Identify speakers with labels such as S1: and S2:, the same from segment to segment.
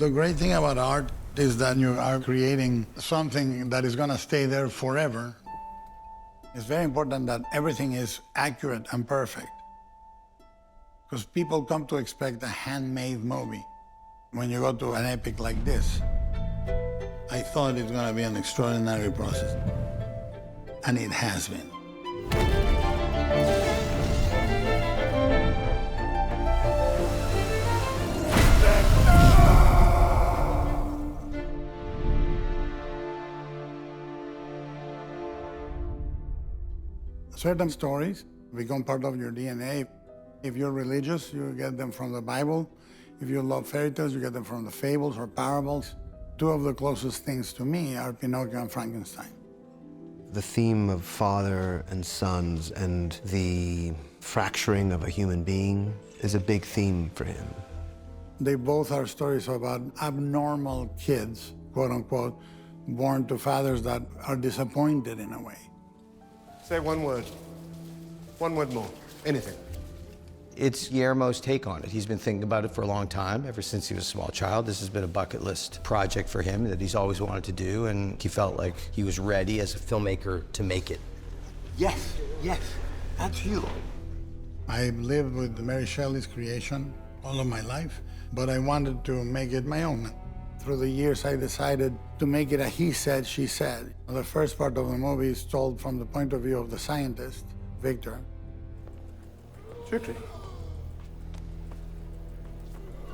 S1: The great thing about art is that you are creating something that is going to stay there forever. It's very important that everything is accurate and perfect, because people come to expect a handmade movie when you go to an epic like this. I thought it's going to be an extraordinary process, and it has been. Certain stories become part of your DNA. If you're religious, you get them from the Bible. If you love fairy tales, you get them from the fables or parables. Two of the closest things to me are Pinocchio and Frankenstein.
S2: The theme of father and sons and the fracturing of a human being is a big theme for him.
S1: They both are stories about abnormal kids, quote unquote, born to fathers that are disappointed in a way.
S3: Say one word. One word more. Anything.
S4: It's Guillermo's take on it. He's been thinking about it for a long time, ever since he was a small child. This has been a bucket list project for him that he's always wanted to do, and he felt like he was ready as a filmmaker to make it.
S1: Yes, that's you. I lived with Mary Shelley's creation all of my life, but I wanted to make it my own. Through the years, I decided to make it a he said, she said. The first part of the movie is told from the point of view of the scientist, Victor.
S3: Trickery.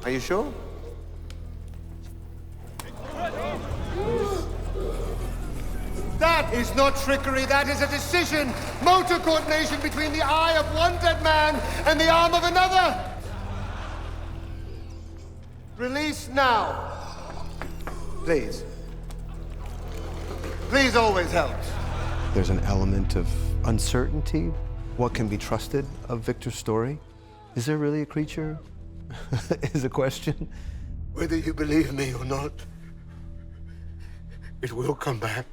S3: Are you sure? That is not trickery, that is a decision. Motor coordination between the eye of one dead man and the arm of another. Release now. Please. Please always helps.
S2: There's an element of uncertainty. What can be trusted of Victor's story? Is there really a creature? Is a question.
S3: Whether you believe me or not, it will come back.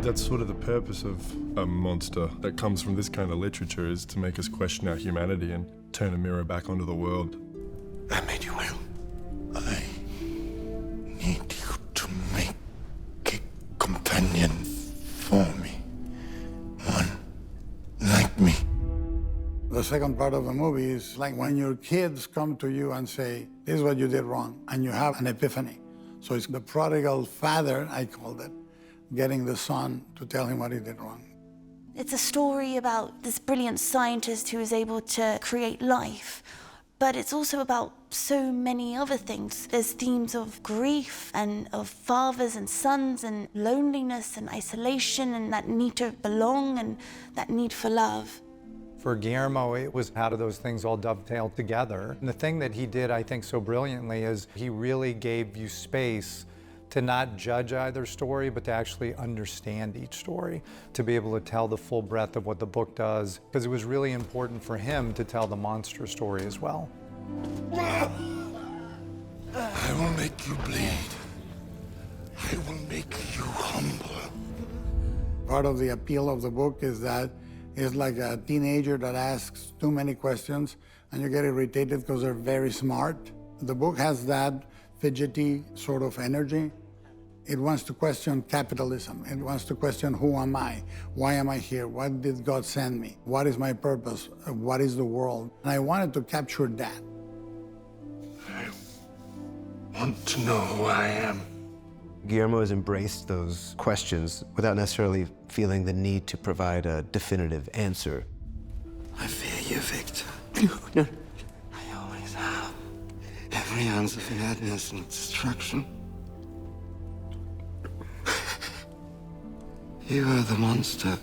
S5: That's sort of the purpose of a monster that comes from this kind of literature, is to make us question our humanity and turn a mirror back onto the world.
S3: I made you ill.
S1: I need you to make a companion for me. One like me. The second part of the movie is like when your kids come to you and say, this is what you did wrong, and you have an epiphany. So it's the prodigal father, I called it, getting the son to tell him what he did wrong.
S6: It's a story about this brilliant scientist who is able to create life, but it's also about so many other things. There's themes of grief and of fathers and sons and loneliness and isolation and that need to belong and that need for love.
S7: For Guillermo, it was how do those things all dovetail together. And the thing that he did, I think, so brilliantly is he really gave you space to not judge either story, but to actually understand each story, to be able to tell the full breadth of what the book does, because it was really important for him to tell the monster story as well.
S3: I will make you bleed. I will make you humble.
S1: Part of the appeal of the book is that it's like a teenager that asks too many questions and you get irritated because they're very smart. The book has that fidgety sort of energy. It wants to question capitalism. It wants to question who am I? Why am I here? Why did God send me? What is my purpose? What is the world? And I wanted to capture that.
S3: I want to know who I am.
S2: Guillermo has embraced those questions without necessarily feeling the need to provide a definitive answer.
S3: I fear you, Victor. No. I always have. Every ounce of madness and destruction. You are the monster.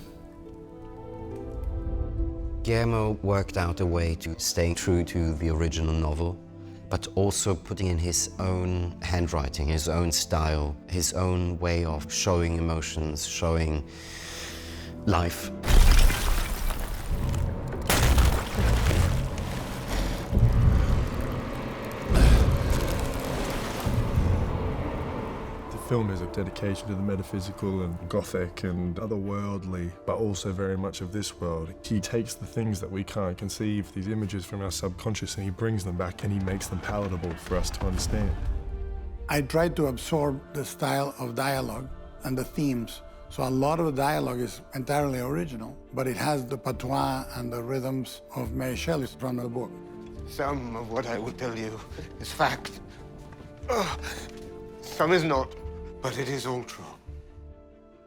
S8: Guillermo worked out a way to stay true to the original novel, but also putting in his own handwriting, his own style, his own way of showing emotions, showing life.
S5: The film is a dedication to the metaphysical and gothic and otherworldly, but also very much of this world. He takes the things that we can't conceive, these images from our subconscious, and he brings them back and he makes them palatable for us to understand.
S1: I tried to absorb the style of dialogue and the themes. So a lot of the dialogue is entirely original, but it has the patois and the rhythms of Mary Shelley from the book.
S3: Some of what I will tell you is fact. Some is not, but it is all true.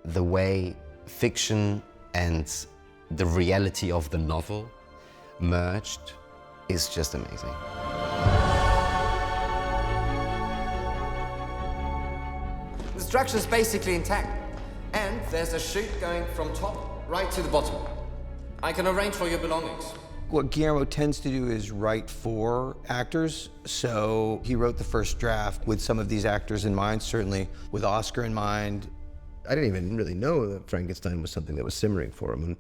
S8: The way fiction and the reality of the novel merged is just amazing.
S9: The structure's basically intact, and there's a chute going from top right to the bottom. I can arrange for your belongings.
S4: What Guillermo tends to do is write for actors, so he wrote the first draft with some of these actors in mind, certainly with Oscar in mind.
S2: I didn't even really know that Frankenstein was something that was simmering for him. And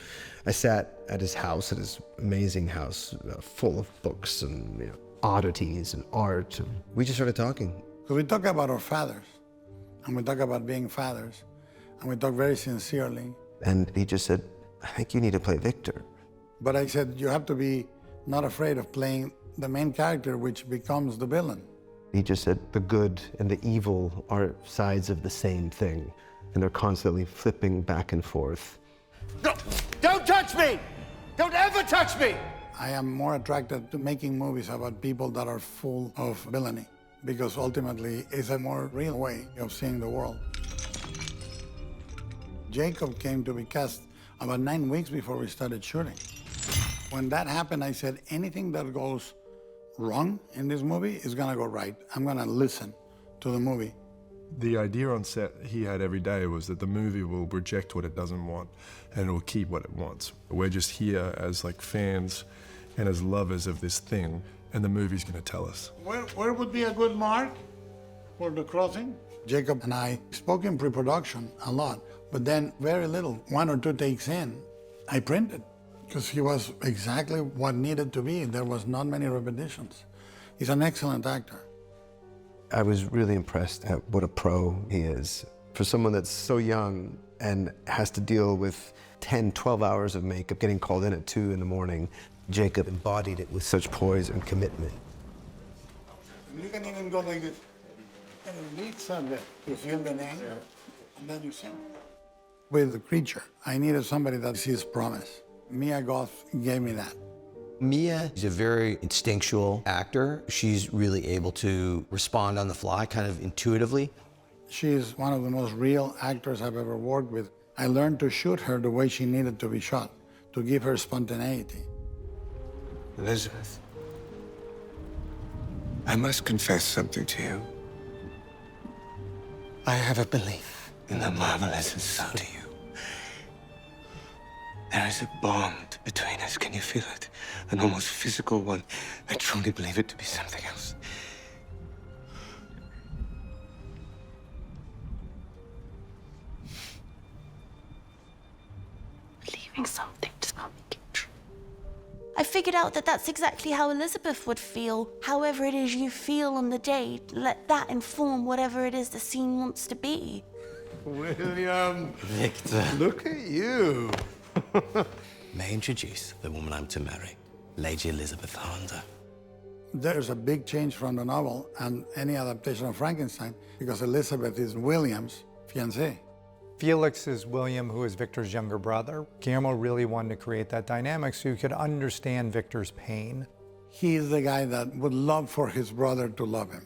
S2: I sat at his house, at his amazing house, full of books and oddities and art. And we just started talking.
S1: Because we talk about our fathers, and we talk about being fathers, and we talk very sincerely.
S2: And he just said, I think you need to play Victor.
S1: But I said, you have to be not afraid of playing the main character, which becomes the villain.
S2: He just said the good and the evil are sides of the same thing, and they're constantly flipping back and forth.
S3: No, don't touch me! Don't ever touch me!
S1: I am more attracted to making movies about people that are full of villainy, because ultimately it's a more real way of seeing the world. Jacob came to be cast about 9 weeks before we started shooting. When that happened, I said, anything that goes wrong in this movie is gonna go right. I'm gonna listen to the movie.
S5: The idea on set he had every day was that the movie will reject what it doesn't want and it will keep what it wants. We're just here as like fans and as lovers of this thing, and the movie's gonna tell us.
S1: Where would be a good mark for the crossing? Jacob and I spoke in pre-production a lot, but then very little, 1 or 2 takes in, I printed, because he was exactly what needed to be. There was not many repetitions. He's an excellent actor.
S2: I was really impressed at what a pro he is. For someone that's so young and has to deal with 10, 12 hours of makeup, getting called in at 2 in the morning, Jacob embodied it with such poise and commitment.
S1: You can even go like this. And it leads somewhere. You feel the name, and then you sing. With the creature, I needed somebody that sees promise. Mia Goth gave me that.
S4: Mia is a very instinctual actor. She's really able to respond on the fly, kind of intuitively.
S1: She's one of the most real actors I've ever worked with. I learned to shoot her the way she needed to be shot, to give her spontaneity.
S3: Elizabeth, I must confess something to you. I have a belief in the marvelous, and so do you. There is a bond between us. Can you feel it? An almost physical one. I truly believe it to be something else.
S6: Believing something does not make it true. I figured out that that's exactly how Elizabeth would feel. However it is you feel on the day, let that inform whatever it is the scene wants to be.
S3: William!
S8: Victor.
S3: Look at you!
S8: May I introduce the woman I'm to marry, Lady Elizabeth Hollander.
S1: There's a big change from the novel and any adaptation of Frankenstein, because Elizabeth is William's fiancée.
S7: Felix is William, who is Victor's younger brother. Guillermo really wanted to create that dynamic so you could understand Victor's pain.
S1: He's the guy that would love for his brother to love him.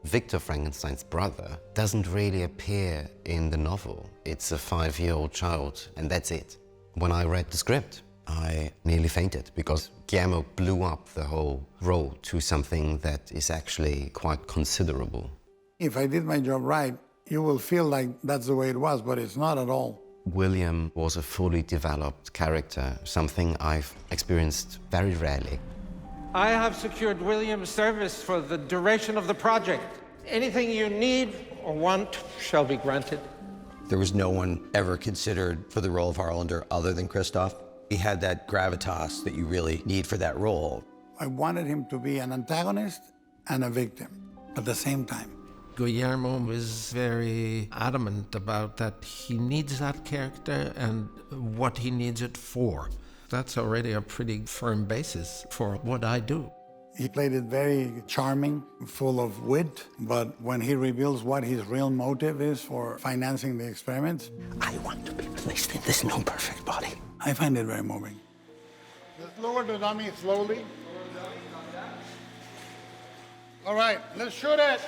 S8: Victor Frankenstein's brother doesn't really appear in the novel. It's a 5-year-old child, and that's it. When I read the script, I nearly fainted because Guillermo blew up the whole role to something that is actually quite considerable.
S1: If I did my job right, you will feel like that's the way it was, but it's not at all.
S8: William was a fully developed character, something I've experienced very rarely.
S10: I have secured William's service for the duration of the project. Anything you need or want shall be granted.
S4: There was no one ever considered for the role of Hollander other than Christoph. He had that gravitas that you really need for that role.
S1: I wanted him to be an antagonist and a victim at the same time.
S11: Guillermo was very adamant about that he needs that character and what he needs it for. That's already a pretty firm basis for what I do.
S1: He played it very charming, full of wit, but when he reveals what his real motive is for financing the experiments,
S4: I want to be placed in this no perfect body.
S1: I find it very moving. Let's lower the dummy slowly. All right, let's shoot it.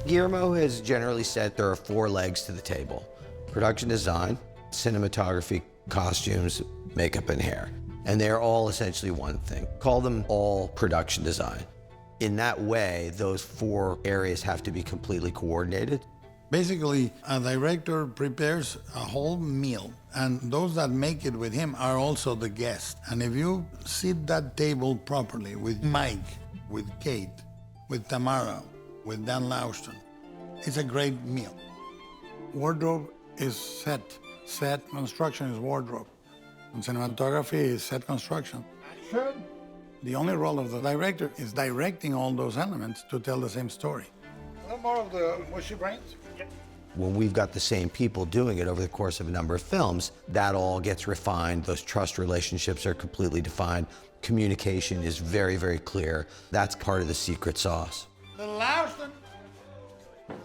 S4: Guillermo has generally said there are 4 legs to the table: production design, cinematography, costumes, makeup, and hair. And they're all essentially one thing. Call them all production design. In that way, those 4 areas have to be completely coordinated.
S1: Basically, a director prepares a whole meal, and those that make it with him are also the guests. And if you sit that table properly with Mike, with Kate, with Tamara, with Dan Lauston, it's a great meal. Wardrobe is set. Set construction is wardrobe. And cinematography is set construction. Action. The only role of the director is directing all those elements to tell the same story. A little more of the mushy brains?
S4: When we've got the same people doing it over the course of a number of films, that all gets refined. Those trust relationships are completely defined. Communication is very, very clear. That's part of the secret sauce.
S1: Little Lauston,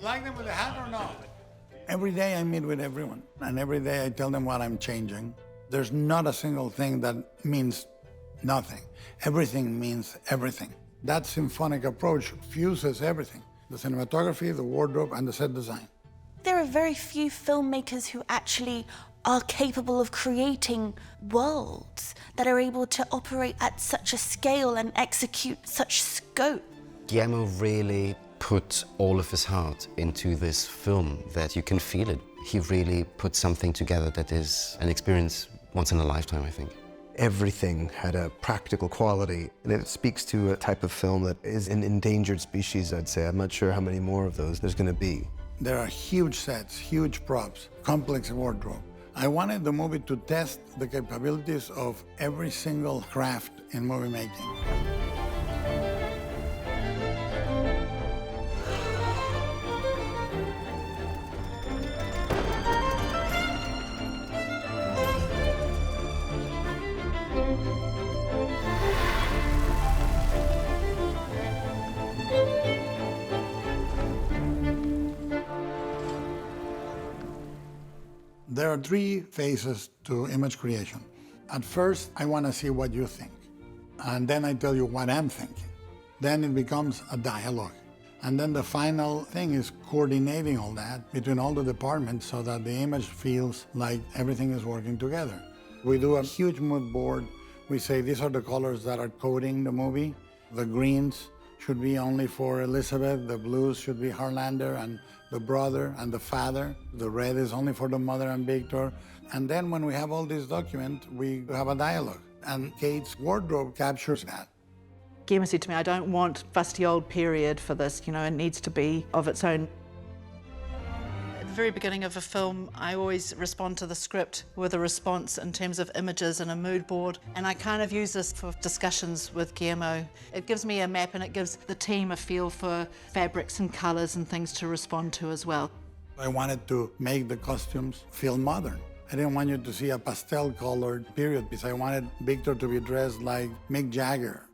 S1: like them with a hat or not? Every day I meet with everyone, and every day I tell them what I'm changing. There's not a single thing that means nothing. Everything means everything. That symphonic approach fuses everything: the cinematography, the wardrobe, and the set design.
S6: There are very few filmmakers who actually are capable of creating worlds that are able to operate at such a scale and execute such scope.
S8: Guillermo really put all of his heart into this film, that you can feel it. He really put something together that is an experience once in a lifetime, I think.
S2: Everything had a practical quality, and it speaks to a type of film that is an endangered species, I'd say. I'm not sure how many more of those there's going to be.
S1: There are huge sets, huge props, complex wardrobe. I wanted the movie to test the capabilities of every single craft in movie making. There are 3 phases to image creation. At first, I want to see what you think. And then I tell you what I'm thinking. Then it becomes a dialogue. And then the final thing is coordinating all that between all the departments so that the image feels like everything is working together. We do a huge mood board. We say these are the colors that are coding the movie. The greens should be only for Elizabeth, the blues should be Harlander and the brother and the father. The red is only for the mother and Victor. And then when we have all these documents, we have a dialogue. And Kate's wardrobe captures that.
S12: Guillermo said to me, I don't want fusty old period for this, you know, it needs to be of its own. At the very beginning of a film, I always respond to the script with a response in terms of images and a mood board, and I kind of use this for discussions with Guillermo. It gives me a map and it gives the team a feel for fabrics and colours and things to respond to as well.
S1: I wanted to make the costumes feel modern. I didn't want you to see a pastel-colored period piece. I wanted Victor to be dressed like Mick Jagger.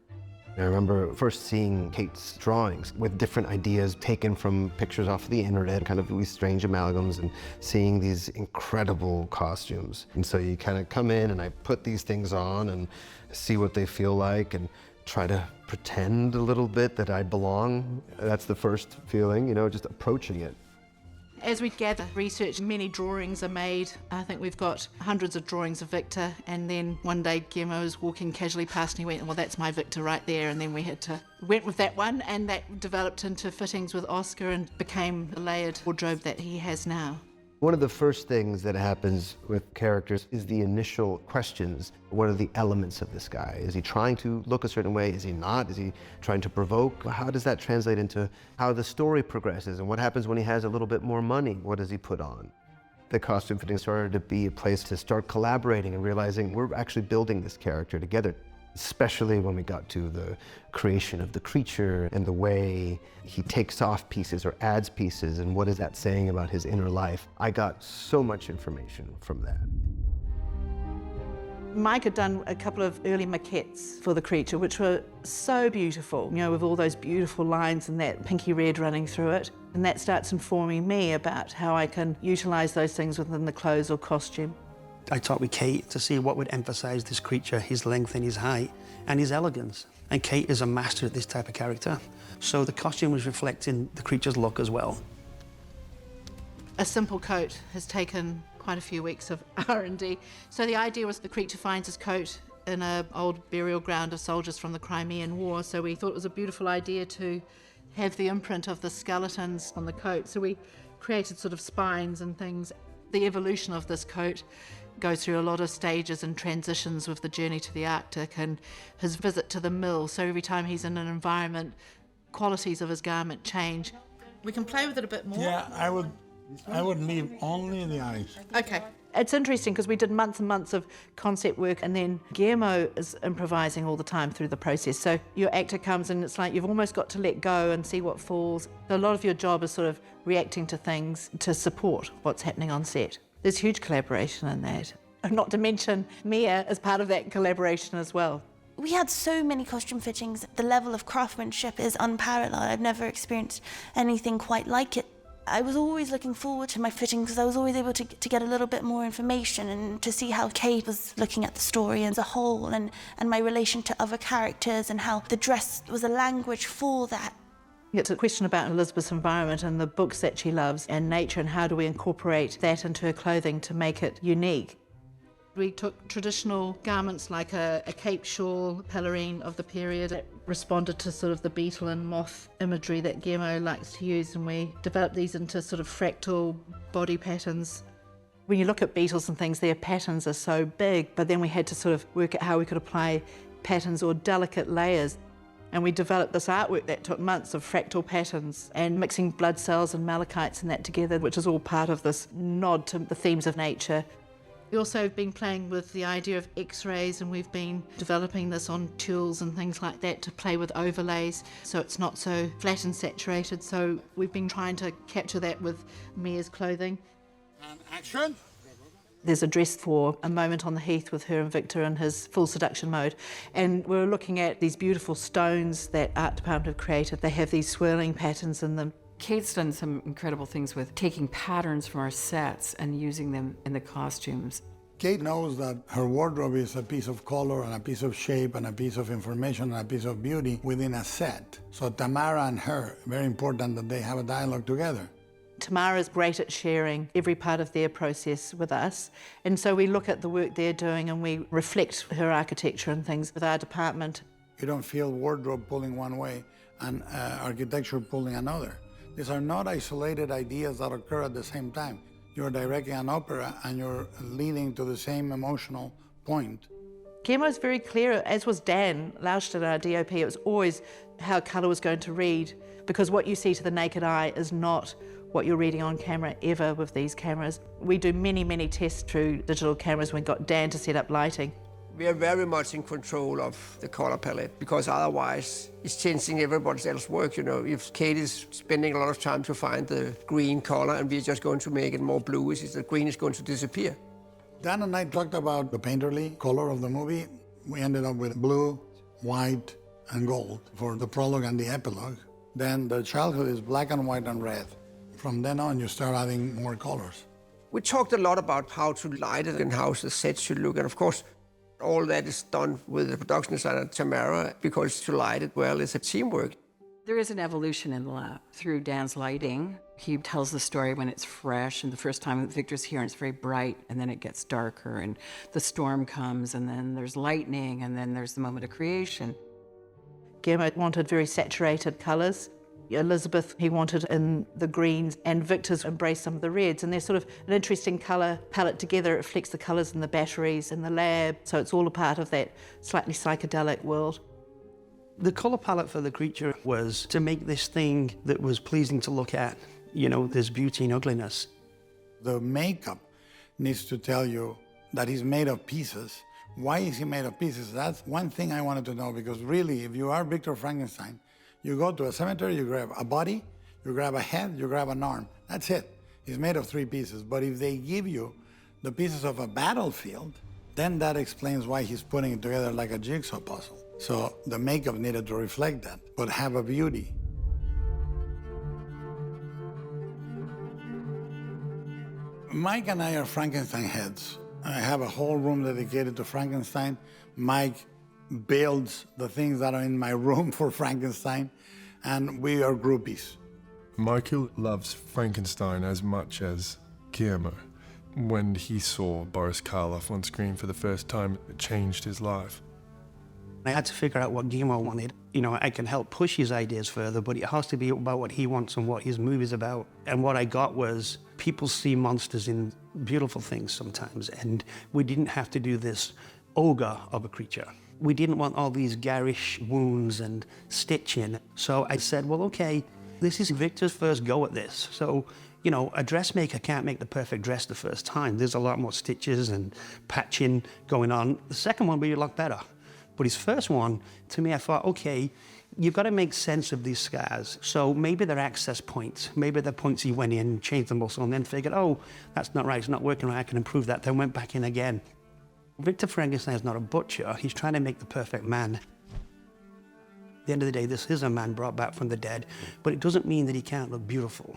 S2: I remember first seeing Kate's drawings with different ideas taken from pictures off the internet, kind of these strange amalgams, and seeing these incredible costumes. And so you kind of come in and I put these things on and see what they feel like and try to pretend a little bit that I belong. That's the first feeling, you know, just approaching it.
S12: As we gather research, many drawings are made. I think we've got hundreds of drawings of Victor, and then one day Guillermo was walking casually past and he went, well, that's my Victor right there, and then we went with that one, and that developed into fittings with Oscar and became the layered wardrobe that he has now.
S2: One of the first things that happens with characters is the initial questions. What are the elements of this guy? Is he trying to look a certain way? Is he not? Is he trying to provoke? How does that translate into how the story progresses? And what happens when he has a little bit more money? What does he put on? The costume fitting started to be a place to start collaborating and realizing we're actually building this character together. especially when we got to the creation of the creature and the way he takes off pieces or adds pieces and what is that saying about his inner life. I got so much information from that.
S12: Mike had done a couple of early maquettes for the creature, which were so beautiful, you know, with all those beautiful lines and that pinky red running through it. And that starts informing me about how I can utilise those things within the clothes or costume.
S13: I talked with Kate to see what would emphasise this creature, his length and his height, and his elegance. And Kate is a master at this type of character. So the costume was reflecting the creature's look as well.
S12: A simple coat has taken quite a few weeks of R&D. So the idea was the creature finds his coat in an old burial ground of soldiers from the Crimean War. So we thought it was a beautiful idea to have the imprint of the skeletons on the coat. So we created sort of spines and things. The evolution of this coat goes through a lot of stages and transitions with the journey to the Arctic and his visit to the mill. So every time he's in an environment, qualities of his garment change. We can play with it a bit more.
S1: Yeah, I would leave only the eyes.
S12: Okay. It's interesting because we did months and months of concept work, and then Guillermo is improvising all the time through the process. So your actor comes and it's like you've almost got to let go and see what falls. A lot of your job is sort of reacting to things to support what's happening on set. There's huge collaboration in that. Not to mention Mia is part of that collaboration as well.
S6: We had so many costume fittings. The level of craftsmanship is unparalleled. I've never experienced anything quite like it. I was always looking forward to my fitting because I was always able to get a little bit more information and to see how Kate was looking at the story as a whole and my relation to other characters and how the dress was a language for that.
S12: It's a question about Elizabeth's environment and the books that she loves and nature, and how do we incorporate that into her clothing to make it unique. We took traditional garments like a cape shawl, pelerine of the period. It responded to sort of the beetle and moth imagery that Guillermo likes to use, and we developed these into sort of fractal body patterns. When you look at beetles and things, their patterns are so big, but then we had to sort of work out how we could apply patterns or delicate layers. And we developed this artwork that took months of fractal patterns and mixing blood cells and malachites and that together, which is all part of this nod to the themes of nature. We also have been playing with the idea of X-rays, and we've been developing this on tools and things like that to play with overlays so it's not so flat and saturated. So we've been trying to capture that with Mia's clothing.
S1: And action!
S12: There's a dress for a moment on the heath with her and Victor in his full seduction mode. And we're looking at these beautiful stones that art department have created. They have these swirling patterns in them.
S14: Kate's done some incredible things with taking patterns from our sets and using them in the costumes.
S1: Kate knows that her wardrobe is a piece of color and a piece of shape and a piece of information and a piece of beauty within a set. So Tamara and her, very important that they have a dialogue together.
S12: Tamara's great at sharing every part of their process with us, and so we look at the work they're doing and we reflect her architecture and things with our department.
S1: You don't feel wardrobe pulling one way and architecture pulling another. These are not isolated ideas that occur at the same time. You're directing an opera and you're leading to the same emotional point.
S12: Guillermo's very clear, as was Dan Lausted, our DOP. It was always how colour was going to read, because what you see to the naked eye is not what you're reading on camera ever with these cameras. We do many, many tests through digital cameras. We got Dan to set up lighting.
S15: We are very much in control of the color palette, because otherwise it's changing everybody else's work. You know, if Kate is spending a lot of time to find the green color and we're just going to make it more bluish, the green is going to disappear.
S1: Dan and I talked about the painterly color of the movie. We ended up with blue, white, and gold for the prologue and the epilogue. Then the childhood is black and white and red. From then on, you start adding more colors.
S15: We talked a lot about how to light it and how the set should look, and of course, all that is done with the production designer, Tamara, because to light it well is a teamwork.
S14: There is an evolution in the lab through Dan's lighting. He tells the story when it's fresh, and the first time Victor's here and it's very bright, and then it gets darker, and the storm comes, and then there's lightning, and then there's the moment of creation.
S12: Guillermo wanted very saturated colours. Elizabeth, he wanted in the greens, and Victor's embraced some of the reds, and there's sort of an interesting colour palette together. It reflects the colours in the batteries in the lab, so it's all a part of that slightly psychedelic world.
S13: The colour palette for the creature was to make this thing that was pleasing to look at. You know, there's beauty and ugliness.
S1: The makeup needs to tell you that he's made of pieces Why is he made of pieces? That's one thing I wanted to know, because really, if you are Victor Frankenstein, you go to a cemetery, you grab a body, you grab a head, you grab an arm. That's it. He's made of 3 pieces. But if they give you the pieces of a battlefield, then that explains why he's putting it together like a jigsaw puzzle. So the makeup needed to reflect that, but have a beauty. Mike and I are Frankenstein heads. I have a whole room dedicated to Frankenstein. Mike builds the things that are in my room for Frankenstein, and we are groupies.
S5: Michael loves Frankenstein as much as Guillermo. When he saw Boris Karloff on screen for the first time, it changed his life.
S13: I had to figure out what Guillermo wanted. You know, I can help push his ideas further, but it has to be about what he wants and what his movie's about. And what I got was, people see monsters in beautiful things sometimes, and we didn't have to do this ogre of a creature. We didn't want all these garish wounds and stitching. So I said, well, okay, this is Victor's first go at this. So, you know, a dressmaker can't make the perfect dress the first time. There's a lot more stitches and patching going on. The second one will be a lot better. But his first one, to me, I thought, okay, you've got to make sense of these scars. So maybe they're access points. Maybe they're points he went in, changed the muscle, and then figured, oh, that's not right, it's not working right, I can improve that. Then went back in again. Victor Frankenstein is not a butcher. He's trying to make the perfect man. At the end of the day, this is a man brought back from the dead, but it doesn't mean that he can't look beautiful.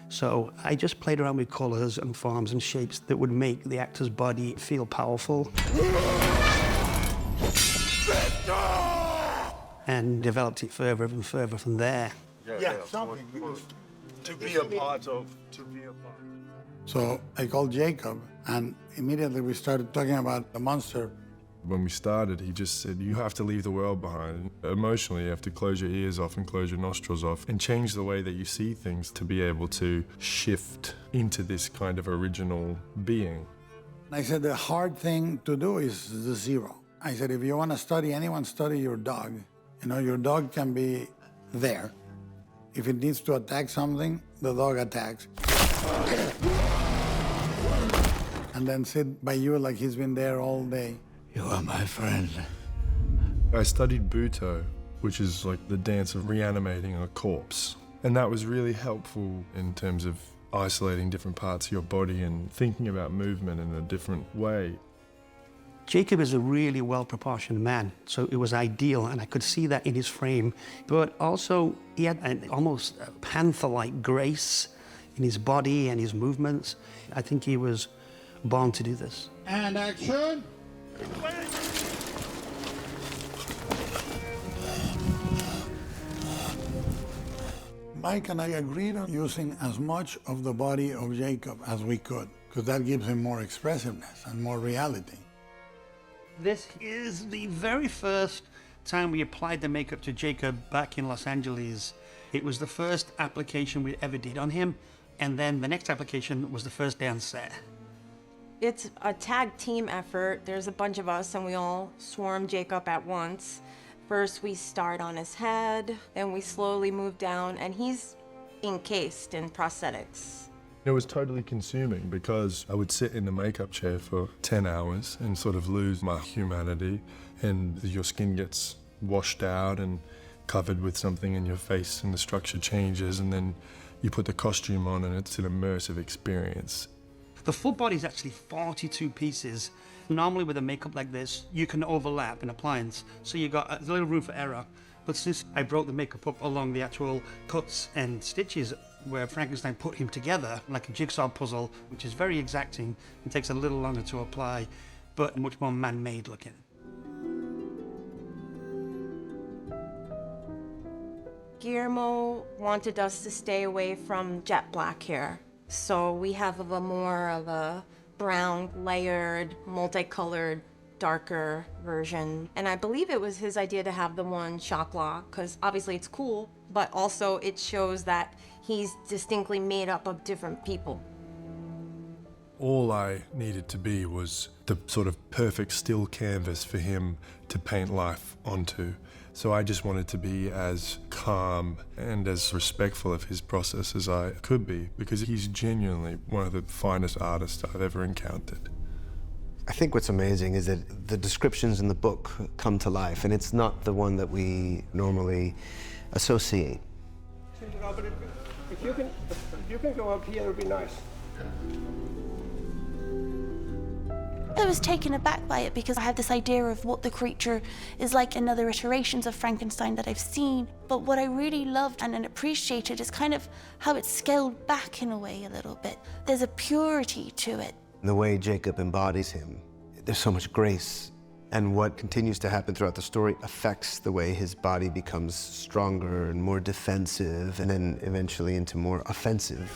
S13: So I just played around with colors and forms and shapes that would make the actor's body feel powerful. And developed it further and further from there.
S1: Something.
S5: To be a part of.
S1: So I called Jacob, and immediately we started talking about the monster.
S5: When we started, he just said, you have to leave the world behind. Emotionally, you have to close your ears off and close your nostrils off and change the way that you see things to be able to shift into this kind of original being.
S1: I said, the hard thing to do is the zero. I said, if you want to study anyone, study your dog. You know, your dog can be there. If it needs to attack something, the dog attacks. And then sit by you like he's been there all day.
S16: You are my friend.
S5: I studied Buto, which is like the dance of reanimating a corpse. And that was really helpful in terms of isolating different parts of your body and thinking about movement in a different way.
S13: Jacob is a really well-proportioned man, so it was ideal, and I could see that in his frame. But also, he had an almost panther-like grace in his body and his movements. I think he was born to do this.
S1: And action! Mike and I agreed on using as much of the body of Jacob as we could, because that gives him more expressiveness and more reality.
S13: This is the very first time we applied the makeup to Jacob back in Los Angeles. It was the first application we ever did on him, and then the next application was the first day on set.
S17: It's a tag team effort. There's a bunch of us and we all swarm Jacob at once. First we start on his head, then we slowly move down, and he's encased in prosthetics.
S5: It was totally consuming because I would sit in the makeup chair for 10 hours and sort of lose my humanity, and your skin gets washed out and covered with something in your face and the structure changes, and then you put the costume on and it's an immersive experience.
S13: The full body is actually 42 pieces. Normally with a makeup like this, you can overlap an appliance, so you got a little room for error. But since I broke the makeup up along the actual cuts and stitches, where Frankenstein put him together like a jigsaw puzzle, which is very exacting and takes a little longer to apply, but much more man-made looking.
S17: Guillermo wanted us to stay away from jet black hair, so we have more of a brown, layered, multicolored, darker version. And I believe it was his idea to have the one shock lock, because obviously it's cool, but also it shows that he's distinctly made up of different people.
S5: All I needed to be was the sort of perfect still canvas for him to paint life onto. So I just wanted to be as calm and as respectful of his process as I could be, because he's genuinely one of the finest artists I've ever encountered.
S2: I think what's amazing is that the descriptions in the book come to life, and it's not the one that we normally associate.
S16: If you can go up here, it would be nice.
S6: I was taken aback by it because I had this idea of what the creature is like in other iterations of Frankenstein that I've seen. But what I really loved and appreciated is kind of how it's scaled back in a way a little bit. There's a purity to it.
S2: The way Jacob embodies him, there's so much grace. And what continues to happen throughout the story affects the way his body becomes stronger and more defensive, and then eventually into more offensive.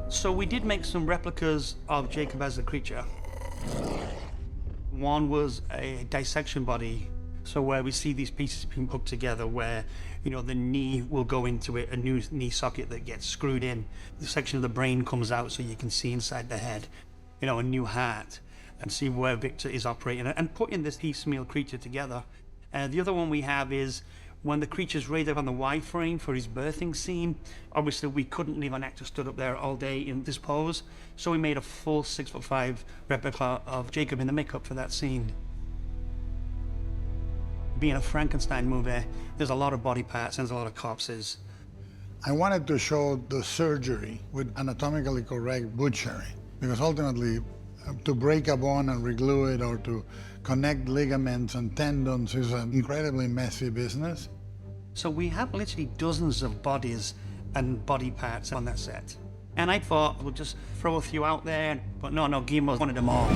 S13: So we did make some replicas of Jacob as the creature. One was a dissection body, so where we see these pieces being put together, where, you know, the knee will go into it, a new knee socket that gets screwed in. The section of the brain comes out so you can see inside the head, you know, a new heart, and see where Victor is operating, and putting this piecemeal creature together. The other one we have is when the creature's raised up on the Y-frame for his birthing scene. Obviously, we couldn't leave an actor stood up there all day in this pose, so we made a full 6'5" replica of Jacob in the makeup for that scene. Being a Frankenstein movie, there's a lot of body parts and there's a lot of corpses.
S1: I wanted to show the surgery with anatomically correct butchery, because ultimately, to break a bone and reglue it or to connect ligaments and tendons is an incredibly messy business.
S13: So we have literally dozens of bodies and body parts on that set. And I thought we'll just throw a few out there, but no, Guillermo wanted them all.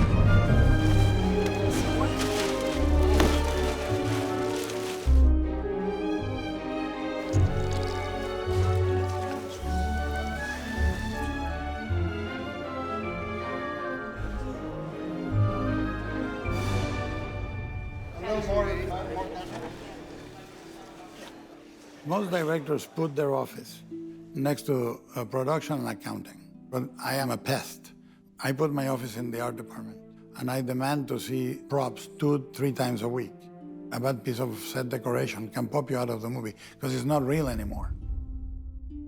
S1: Most directors put their office next to production and accounting, but I am a pest. I put my office in the art department, and I demand to see props 2-3 times a week. A bad piece of set decoration can pop you out of the movie because it's not real anymore.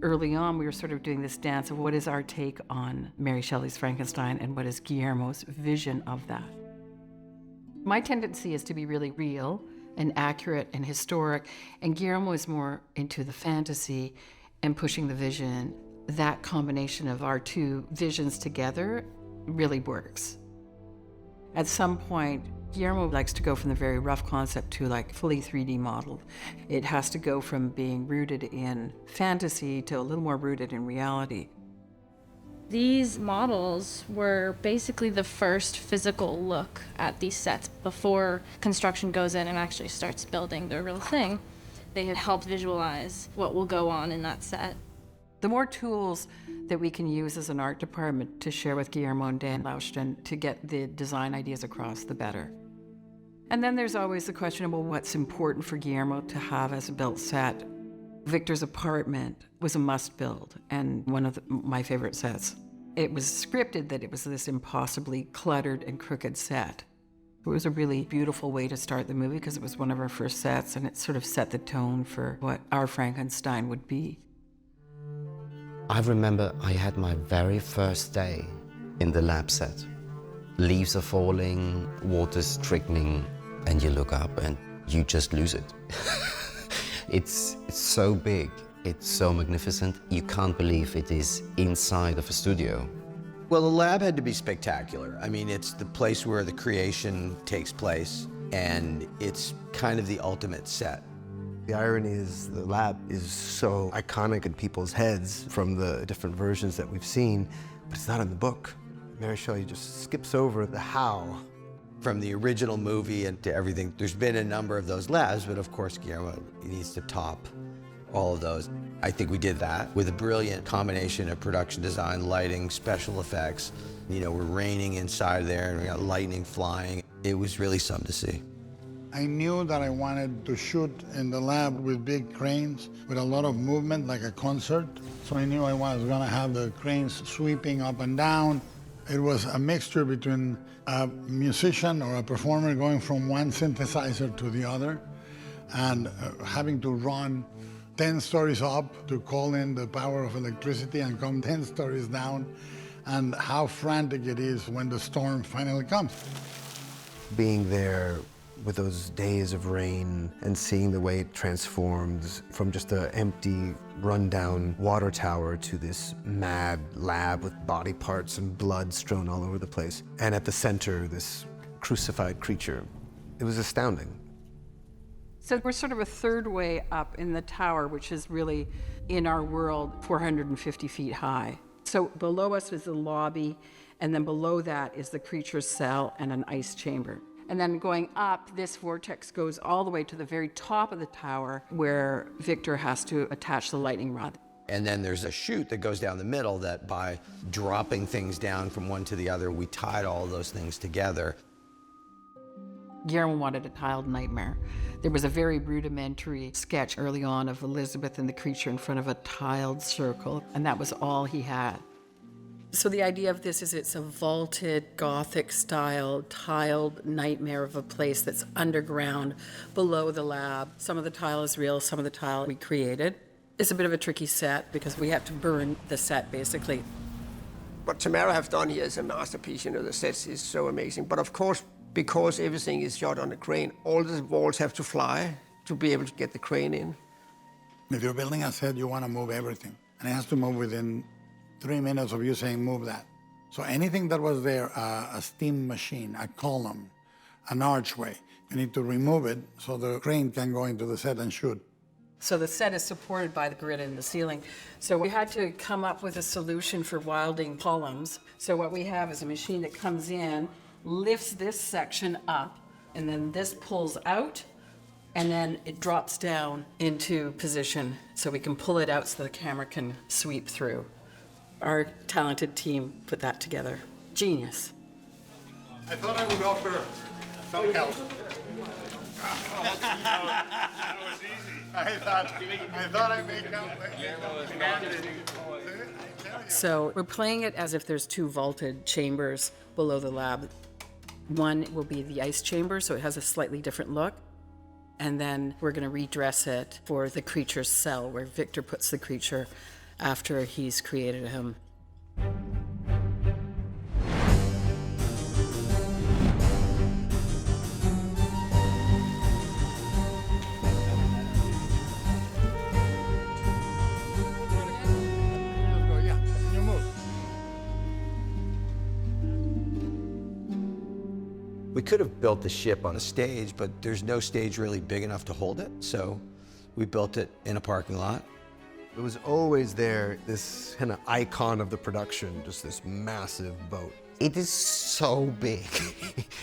S14: Early on, we were sort of doing this dance of what is our take on Mary Shelley's Frankenstein and what is Guillermo's vision of that. My tendency is to be really real and accurate and historic, and Guillermo is more into the fantasy and pushing the vision. That combination of our two visions together really works. At some point, Guillermo likes to go from the very rough concept to like fully 3D modeled. It has to go from being rooted in fantasy to a little more rooted in reality.
S18: These models were basically the first physical look at these sets before construction goes in and actually starts building the real thing. They have helped visualize what will go on in that set.
S14: The more tools that we can use as an art department to share with Guillermo and Dan Lausten to get the design ideas across, the better. And then there's always the question of, well, what's important for Guillermo to have as a built set? Victor's apartment was a must-build, and one of my favorite sets. It was scripted that it was this impossibly cluttered and crooked set. It was a really beautiful way to start the movie because it was one of our first sets, and it sort of set the tone for what our Frankenstein would be.
S8: I remember I had my very first day in the lab set. Leaves are falling, water's trickling, and you look up and you just lose it. It's so big, it's so magnificent, you can't believe it is inside of a studio.
S4: Well, the lab had to be spectacular. I mean, it's the place where the creation takes place, and it's kind of the ultimate set.
S2: The irony is the lab is so iconic in people's heads from the different versions that we've seen, but it's not in the book. Mary Shelley just skips over the how.
S4: From the original movie and to everything, there's been a number of those labs, but of course Guillermo needs to top all of those. I think we did that with a brilliant combination of production design, lighting, special effects. You know, we're raining inside there and we got lightning flying. It was really something to see.
S1: I knew that I wanted to shoot in the lab with big cranes, with a lot of movement, like a concert. So I knew I was gonna have the cranes sweeping up and down. It was a mixture between a musician or a performer going from one synthesizer to the other and having to run 10 stories up to call in the power of electricity and come 10 stories down. and how frantic it is when the storm finally comes.
S2: Being there with those days of rain and seeing the way it transforms from just an empty, rundown water tower to this mad lab with body parts and blood strewn all over the place. And at the center, this crucified creature. It was astounding.
S14: So we're sort of a third way up in the tower, which is really, in our world, 450 feet high. So below us is the lobby, and then below that is the creature's cell and an ice chamber. And then going up, this vortex goes all the way to the very top of the tower where Victor has to attach the lightning rod.
S4: And then there's a chute that goes down the middle that by dropping things down from one to the other, we tied all those things together.
S14: Guillermo wanted a tiled nightmare. There was a very rudimentary sketch early on of Elizabeth and the creature in front of a tiled circle, and that was all he had. So the idea of this is it's a vaulted, Gothic-style, tiled nightmare of a place that's underground, below the lab. Some of the tile is real, some of the tile we created. It's a bit of a tricky set because we have to burn the set, basically.
S15: What Tamara have done here is a masterpiece. You know, the sets is so amazing. But of course, because everything is shot on a crane, all the walls have to fly to be able to get the crane in.
S1: If you're building a set, you want to move everything. And it has to move within 3 minutes of you saying, move that. So anything that was there, a steam machine, a column, an archway, you need to remove it so the crane can go into the set and shoot.
S14: So the set is supported by the grid in the ceiling. So we had to come up with a solution for wilding columns. So what we have is a machine that comes in, lifts this section up, and then this pulls out, and then it drops down into position so we can pull it out so the camera can sweep through. Our talented team put that together. Genius.
S3: I thought I would offer some help.
S1: That was easy. I thought I'd make help.
S14: So we're playing it as if there's two vaulted chambers below the lab. One will be the ice chamber, so it has a slightly different look. And then we're going to redress it for the creature's cell, where Victor puts the creature after he's created him.
S4: We could have built the ship on a stage, but there's no stage really big enough to hold it, so we built it in a parking lot.
S2: It was always there, this kind of icon of the production, just this massive boat.
S8: It is so big.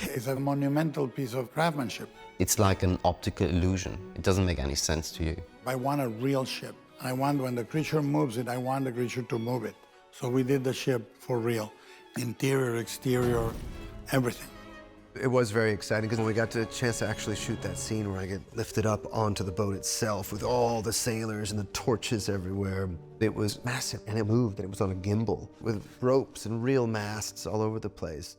S1: It's a monumental piece of craftsmanship.
S8: It's like an optical illusion. It doesn't make any sense to you.
S1: I want a real ship. I want when the creature moves it, I want the creature to move it. So we did the ship for real. Interior, exterior, everything.
S2: It was very exciting because when we got the chance to actually shoot that scene where I get lifted up onto the boat itself with all the sailors and the torches everywhere, it was massive and it moved and it was on a gimbal with ropes and real masts all over the place.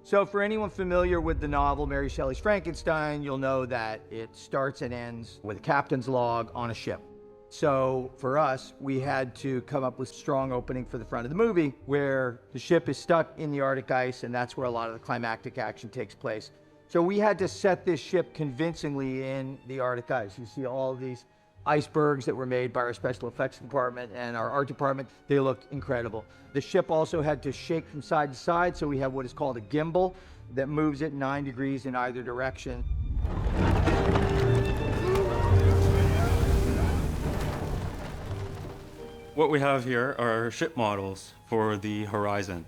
S19: So for anyone familiar with the novel Mary Shelley's Frankenstein, you'll know that it starts and ends with a captain's log on a ship. So for us, we had to come up with a strong opening for the front of the movie where the ship is stuck in the Arctic ice, and that's where a lot of the climactic action takes place. So we had to set this ship convincingly in the Arctic ice. You see all these icebergs that were made by our special effects department and our art department. They look incredible. The ship also had to shake from side to side, so we have what is called a gimbal that moves it 9 degrees in either direction.
S20: What we have here are ship models for the Horizon.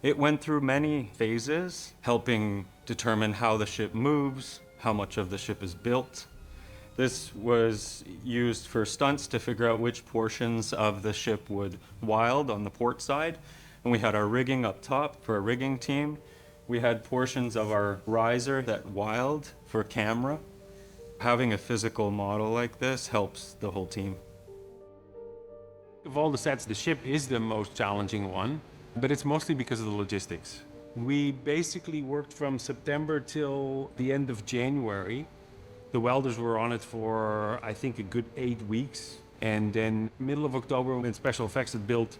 S20: It went through many phases, helping determine how the ship moves, how much of the ship is built. This was used for stunts to figure out which portions of the ship would wild on the port side. And we had our rigging up top for a rigging team. We had portions of our riser that wild for camera. Having a physical model like this helps the whole team.
S21: Of all the sets, the ship is the most challenging one, but it's mostly because of the logistics. We basically worked from September till the end of January. The welders were on it for, I think, a good 8 weeks. And then middle of October, when special effects had built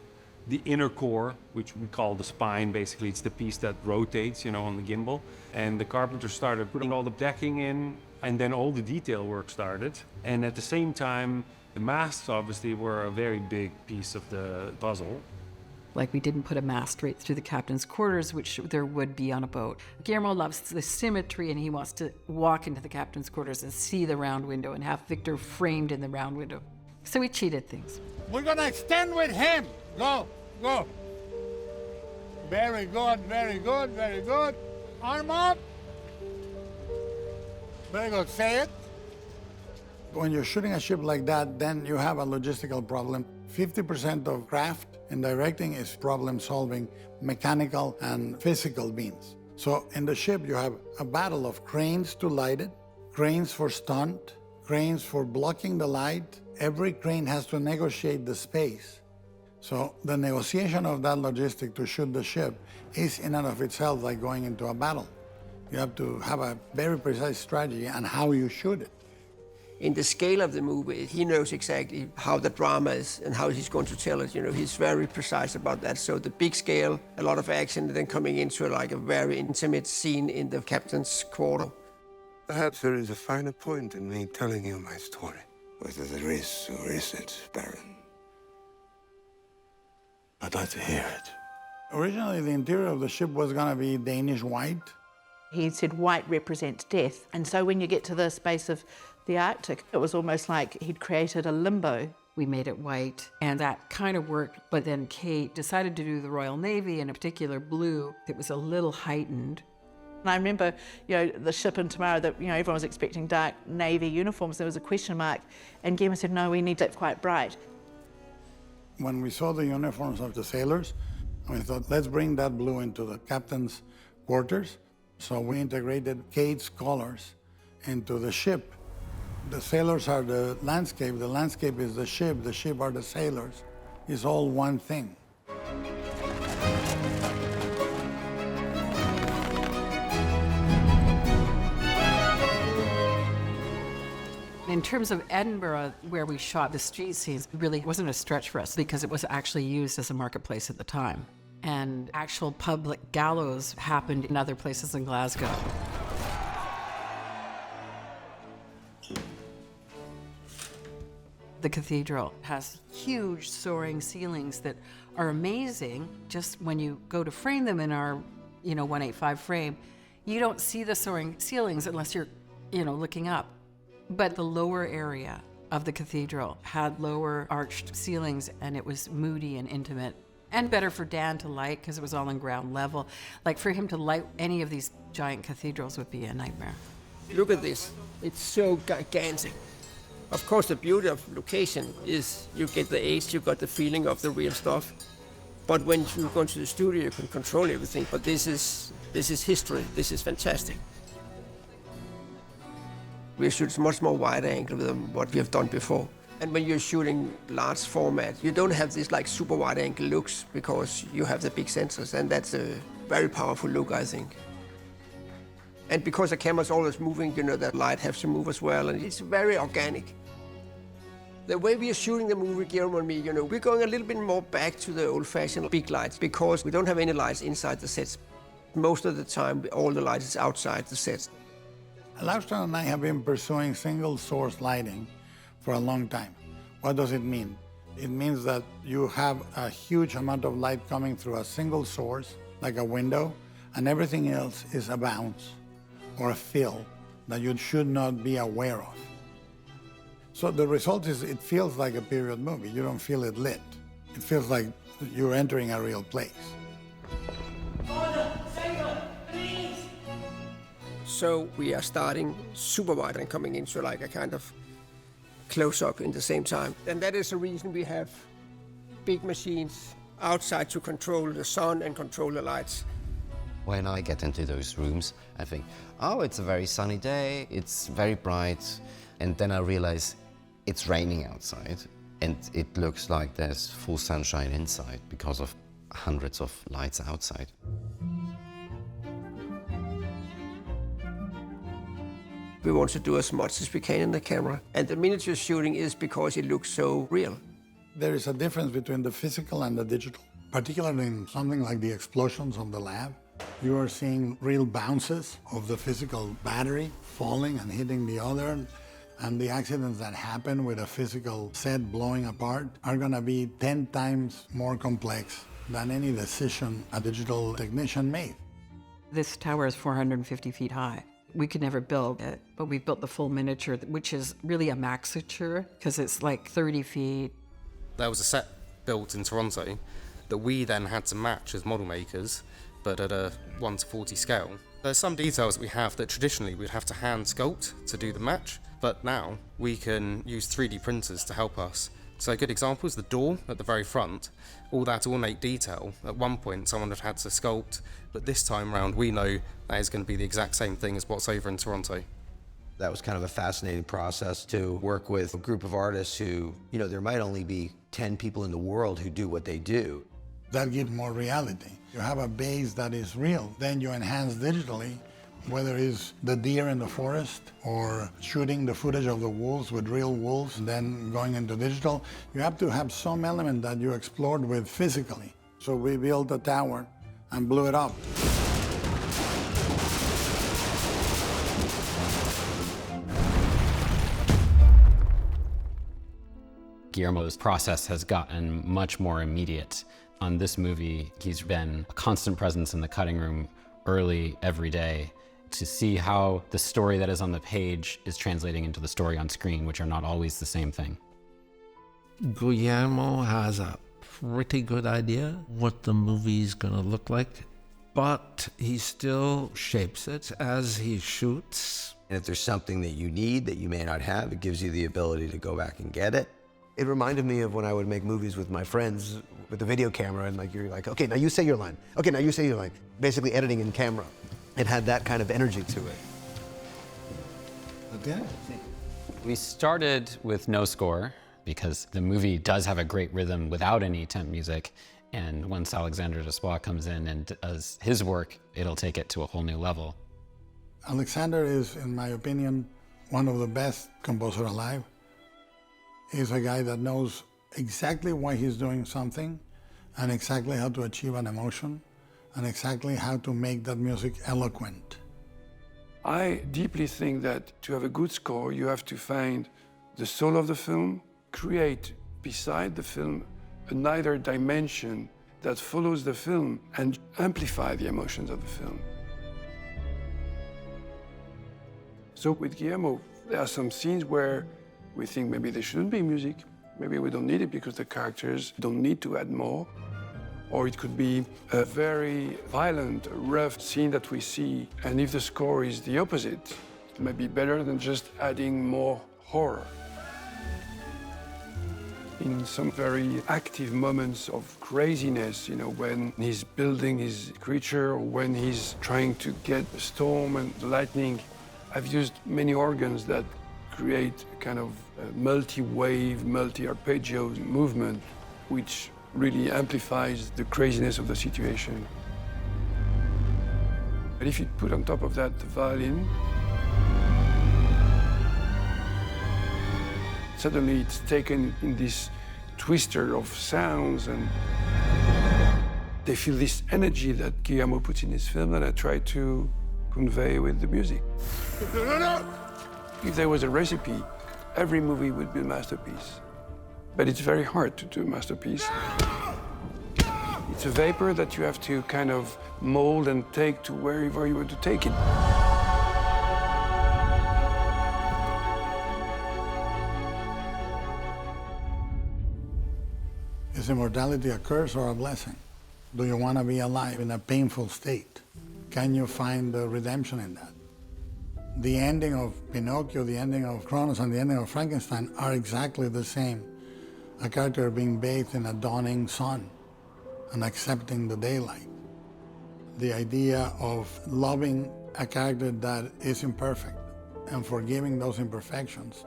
S21: the inner core, which we call the spine. Basically, it's the piece that rotates, on the gimbal. And the carpenters started putting all the decking in, and then all the detail work started. And at the same time, the masts obviously were a very big piece of the puzzle.
S14: Like, we didn't put a mast straight through the captain's quarters, which there would be on a boat. Guillermo loves the symmetry, and he wants to walk into the captain's quarters and see the round window and have Victor framed in the round window. So we cheated things.
S3: We're gonna extend with him. Go, go. Very good, very good, very good. Arm up. Very good, say it.
S1: When you're shooting a ship like that, then you have a logistical problem. 50% of craft in directing is problem solving, mechanical and physical means. So in the ship, you have a battle of cranes to light it, cranes for stunt, cranes for blocking the light. Every crane has to negotiate the space. So the negotiation of that logistic to shoot the ship is in and of itself like going into a battle. You have to have a very precise strategy on how you shoot it.
S15: In the scale of the movie, he knows exactly how the drama is and how he's going to tell it. He's very precise about that. So the big scale, a lot of action, and then coming into like a very intimate scene in the captain's quarter.
S9: Perhaps there is a finer point in me telling you my story. Whether there is or isn't, Baron. I'd like to hear it.
S1: Originally, the interior of the ship was going to be Danish white.
S12: He said white represents death. And so when you get to the space of the Arctic, it was almost like he'd created a limbo.
S14: We made it white, and that kind of worked, but then Kate decided to do the Royal Navy in a particular blue that was a little heightened.
S12: And I remember, the ship in Tomorrow that, everyone was expecting dark Navy uniforms. There was a question mark, and Guillermo said, no, we need it quite bright.
S1: When we saw the uniforms of the sailors, we thought, let's bring that blue into the captain's quarters. So we integrated Kate's colors into the ship. The sailors are the landscape is the ship are the sailors. It's all one thing.
S14: In terms of Edinburgh, where we shot the street scenes, it really wasn't a stretch for us because it was actually used as a marketplace at the time. And actual public gallows happened in other places in Glasgow. The cathedral has huge soaring ceilings that are amazing. Just when you go to frame them in our, 185 frame, you don't see the soaring ceilings unless you're, looking up. But the lower area of the cathedral had lower arched ceilings, and it was moody and intimate. And better for Dan to light because it was all on ground level. Like, for him to light any of these giant cathedrals would be a nightmare.
S15: Look at this. It's so gigantic. Of course, the beauty of location is you get the age, you got the feeling of the real stuff. But when you go into the studio, you can control everything. But this is history. This is fantastic. We shoot much more wide angle than what we have done before. And when you're shooting large format, you don't have this like super wide angle looks because you have the big sensors, and that's a very powerful look, I think. And because the camera's always moving, that light has to move as well, and it's very organic. The way we are shooting the movie, Guillermo and me, we're going a little bit more back to the old-fashioned big lights because we don't have any lights inside the sets. Most of the time, all the lights is outside the sets.
S1: Laustsen and I have been pursuing single-source lighting for a long time. What does it mean? It means that you have a huge amount of light coming through a single source, like a window, and everything else is a bounce or a fill that you should not be aware of. So the result is it feels like a period movie. You don't feel it lit. It feels like you're entering a real place.
S15: So we are starting super wide and coming into like a kind of close-up in the same time. And that is the reason we have big machines outside to control the sun and control the lights.
S8: When I get into those rooms, I think, oh, it's a very sunny day, it's very bright, and then I realize it's raining outside, and it looks like there's full sunshine inside because of hundreds of lights outside.
S15: We want to do as much as we can in the camera, and the miniature shooting is because it looks so real.
S1: There is a difference between the physical and the digital. particularly in something like the explosions of the lab. You are seeing real bounces of the physical battery falling and hitting the other. And the accidents that happen with a physical set blowing apart are going to be 10 times more complex than any decision a digital technician made.
S14: This tower is 450 feet high. We could never build it, but we built the full miniature, which is really a maxiture because it's like 30 feet.
S7: There was a set built in Toronto that we then had to match as model makers, but at a 1:40 scale. There's some details that we have that traditionally we'd have to hand sculpt to do the match, but now we can use 3D printers to help us. So a good example is the door at the very front. All that ornate detail, at one point someone had to sculpt, but this time round we know that is going to be the exact same thing as what's over in Toronto.
S4: That was kind of a fascinating process to work with a group of artists who, there might only be 10 people in the world who do what they do.
S1: That gives more reality. You have a base that is real, then you enhance digitally, whether it's the deer in the forest or shooting the footage of the wolves with real wolves and then going into digital. You have to have some element that you explored with physically. So we built a tower and blew it up.
S22: Guillermo's process has gotten much more immediate. On this movie, he's been a constant presence in the cutting room early every day to see how the story that is on the page is translating into the story on screen, which are not always the same thing.
S11: Guillermo has a pretty good idea what the movie's gonna look like, but he still shapes it as he shoots.
S4: And if there's something that you need that you may not have, it gives you the ability to go back and get it.
S2: It reminded me of when I would make movies with my friends with the video camera, and you're like, okay, now you say your line. Okay, now you say your line. Basically editing in camera. It had that kind of energy to it.
S1: Okay.
S22: We started with no score because the movie does have a great rhythm without any temp music. And once Alexandre Desplat comes in and does his work, it'll take it to a whole new level.
S1: Alexander is, in my opinion, one of the best composers alive. He's a guy that knows exactly why he's doing something and exactly how to achieve an emotion and exactly how to make that music eloquent.
S23: I deeply think that to have a good score, you have to find the soul of the film, create beside the film another dimension that follows the film and amplify the emotions of the film. So with Guillermo, there are some scenes where we think maybe there shouldn't be music. Maybe we don't need it because the characters don't need to add more. Or it could be a very violent, rough scene that we see. And if the score is the opposite, it might be better than just adding more horror. In some very active moments of craziness, when he's building his creature or when he's trying to get the storm and the lightning, I've used many organs that create a kind of multi-wave, multi-arpeggio movement, which really amplifies the craziness of the situation. And if you put on top of that the violin, suddenly it's taken in this twister of sounds, and they feel this energy that Guillermo puts in his film that I try to convey with the music. If there was a recipe, every movie would be a masterpiece. But it's very hard to do a masterpiece. It's a vapor that you have to kind of mold and take to wherever you want to take it.
S1: Is immortality a curse or a blessing? Do you want to be alive in a painful state? Can you find the redemption in that? The ending of Pinocchio, the ending of Kronos, and the ending of Frankenstein are exactly the same. A character being bathed in a dawning sun and accepting the daylight. The idea of loving a character that is imperfect and forgiving those imperfections.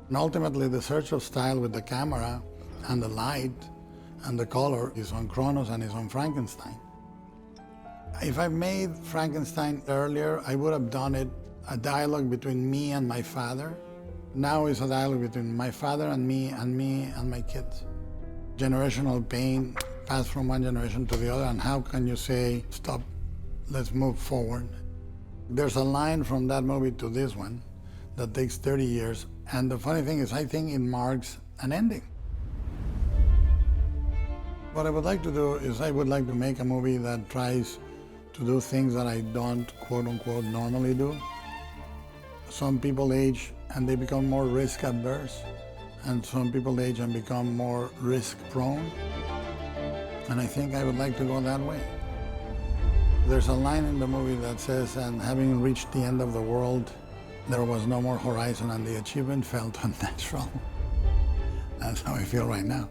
S1: And ultimately, the search of style with the camera and the light and the color is on Kronos and is on Frankenstein. If I made Frankenstein earlier, I would have done it a dialogue between me and my father. Now it's a dialogue between my father and me and my kids. Generational pain, pass from one generation to the other, and how can you say, stop, let's move forward? There's a line from that movie to this one that takes 30 years, and the funny thing is I think it marks an ending. What I would like to do is I would like to make a movie that tries to do things that I don't, quote unquote, normally do. Some people age and they become more risk adverse, and some people age and become more risk prone. And I think I would like to go that way. There's a line in the movie that says, and having reached the end of the world, there was no more horizon and the achievement felt unnatural. That's how I feel right now.